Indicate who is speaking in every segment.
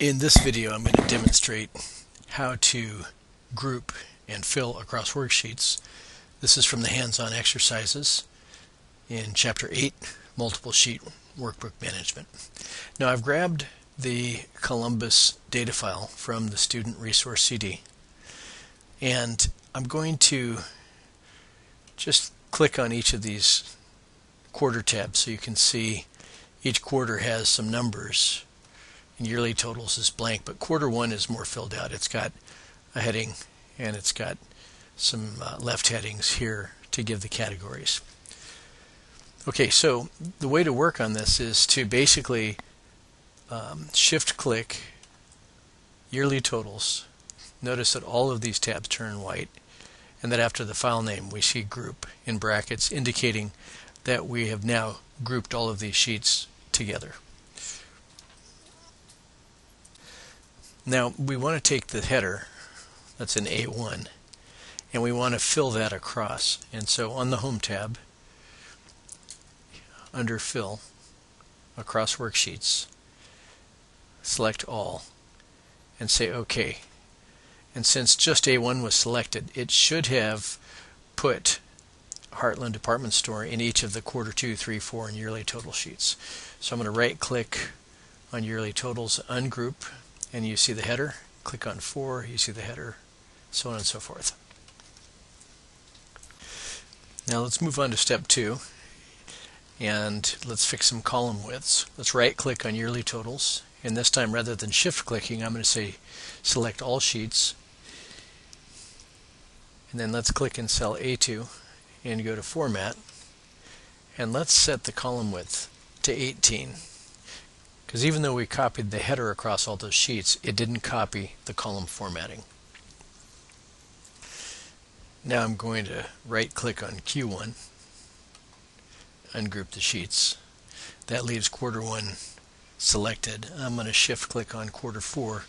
Speaker 1: In this video, I'm going to demonstrate how to group and fill across worksheets. This is from the hands-on exercises in Chapter 8, Multiple Sheet Workbook Management. Now I've grabbed the Columbus data file from the Student Resource CD, and I'm going to just click on each of these quarter tabs so you can see each quarter has some numbers. And yearly totals is blank, but quarter one is more filled out. It's got a heading and it's got some left headings here to give the categories. Okay, so the way to work on this is to basically shift click yearly totals. Notice that all of these tabs turn white, and that after the file name we see group in brackets, indicating that we have now grouped all of these sheets together. Now we want to take the header, that's in A1, and we want to fill that across. And so on the Home tab, under Fill, across Worksheets, select All, and say OK. And since just A1 was selected, it should have put Heartland Department Store in each of the quarter 2, 3, 4, and yearly total sheets. So I'm going to right-click on yearly totals, ungroup, and you see the header. Click on 4, you see the header, so on and so forth. Now let's move on to step 2, and let's fix some column widths. Let's right-click on yearly totals, and this time rather than shift-clicking, I'm going to say select all sheets, and then let's click in cell A2 and go to Format, and let's set the column width to 18. Because even though we copied the header across all those sheets, it didn't copy the column formatting. Now I'm going to right-click on Q1, ungroup the sheets. That leaves quarter 1 selected. I'm going to shift-click on quarter 4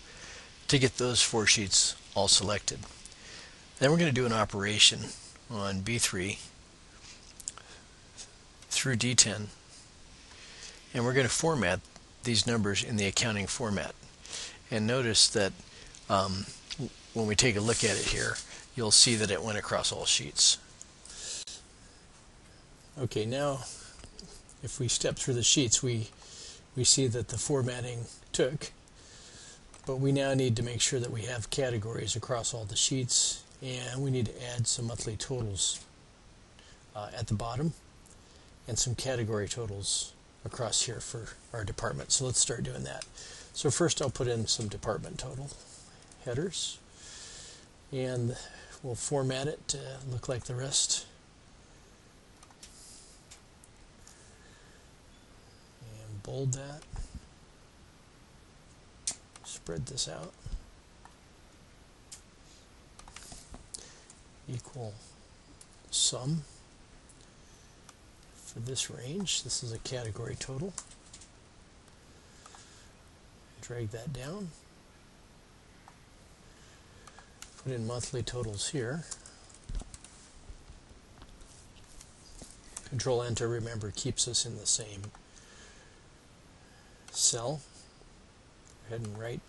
Speaker 1: to get those 4 sheets all selected. Then we're going to do an operation on B3 through D10, and we're going to format these numbers in the accounting format. And notice that when we take a look at it here, you'll see that it went across all sheets. Okay, now if we step through the sheets, we see that the formatting took, but we now need to make sure that we have categories across all the sheets, and we need to add some monthly totals at the bottom and some category totals across here for our department. So let's start doing that. So first I'll put in some department total headers, and we'll format it to look like the rest. And bold that. Spread this out. Equal sum. For this range, this is a category total. Drag that down. Put in monthly totals here. Control Enter, remember, keeps us in the same cell. Go ahead and right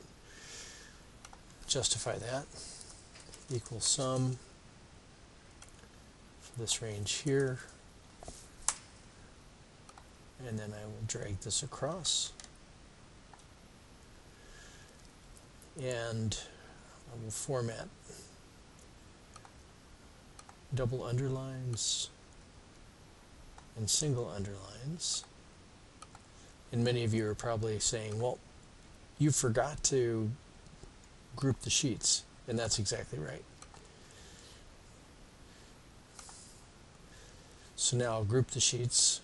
Speaker 1: justify that. Equal sum for this range here. And then I will drag this across, and I will format double underlines and single underlines. And many of you are probably saying, well, you forgot to group the sheets, and that's exactly right. So now I'll group the sheets.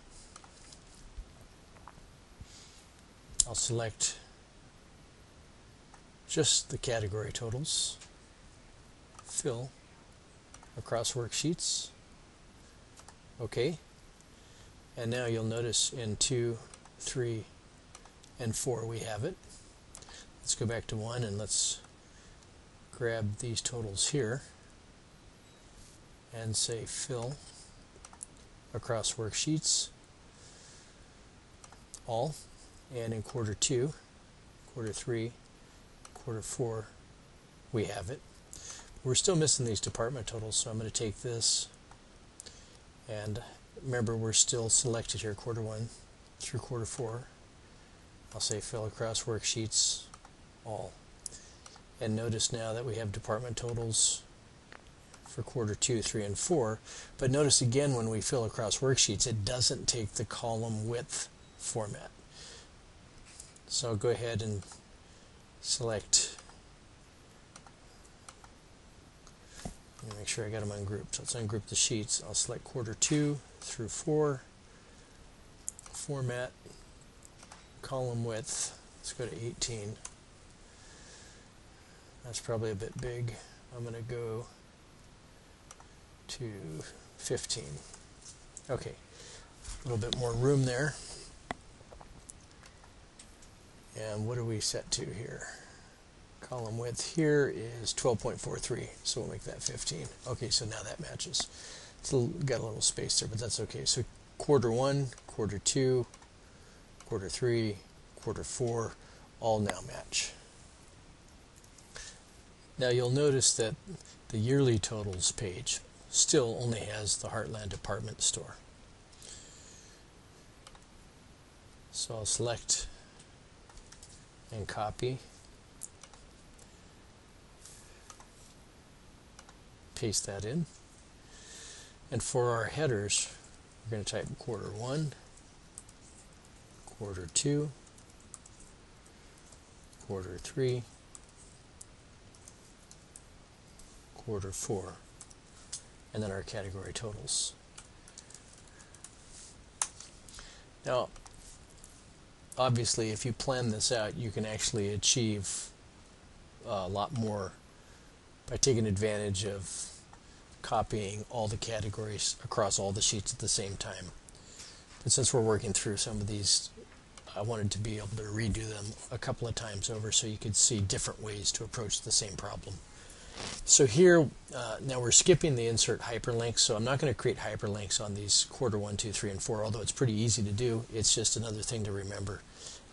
Speaker 1: I'll select just the category totals, fill across worksheets, OK, and now you'll notice in 2, 3, and 4 we have it. Let's go back to 1 and let's grab these totals here and say fill across worksheets, all, and in quarter 2, quarter 3, quarter 4, we have it. We're still missing these department totals, so I'm going to take this, and remember we're still selected here, quarter 1 through quarter 4. I'll say fill across worksheets, all. And notice now that we have department totals for quarter 2, 3, and 4, but notice again when we fill across worksheets, it doesn't take the column width format. So I'll go ahead and select, let me make sure I got them ungrouped. So let's ungroup the sheets. I'll select quarter 2 through 4, format, column width, let's go to 18. That's probably a bit big. I'm going to go to 15. Okay, a little bit more room there. And what do we set to here? Column width here is 12.43, so we'll make that 15. Okay, so now that matches. It's got a little space there, but that's okay. So quarter 1, quarter 2, quarter 3, quarter 4, all now match. Now you'll notice that the yearly totals page still only has the Heartland department store. So I'll select and copy, paste that in, and for our headers we're going to type quarter 1, quarter 2, quarter 3, quarter 4, and then our category totals. Now obviously if you plan this out, you can actually achieve a lot more by taking advantage of copying all the categories across all the sheets at the same time. But since we're working through some of these, I wanted to be able to redo them a couple of times over so you could see different ways to approach the same problem. So here, now we're skipping the insert hyperlinks, so I'm not going to create hyperlinks on these quarter 1, 2, 3, and 4, although it's pretty easy to do. It's just another thing to remember,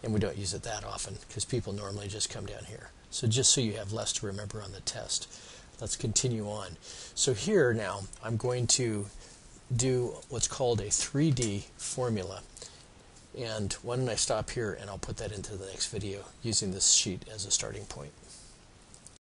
Speaker 1: and we don't use it that often because people normally just come down here. So just so you have less to remember on the test, let's continue on. So here now, I'm going to do what's called a 3D formula. And why don't I stop here and I'll put that into the next video using this sheet as a starting point.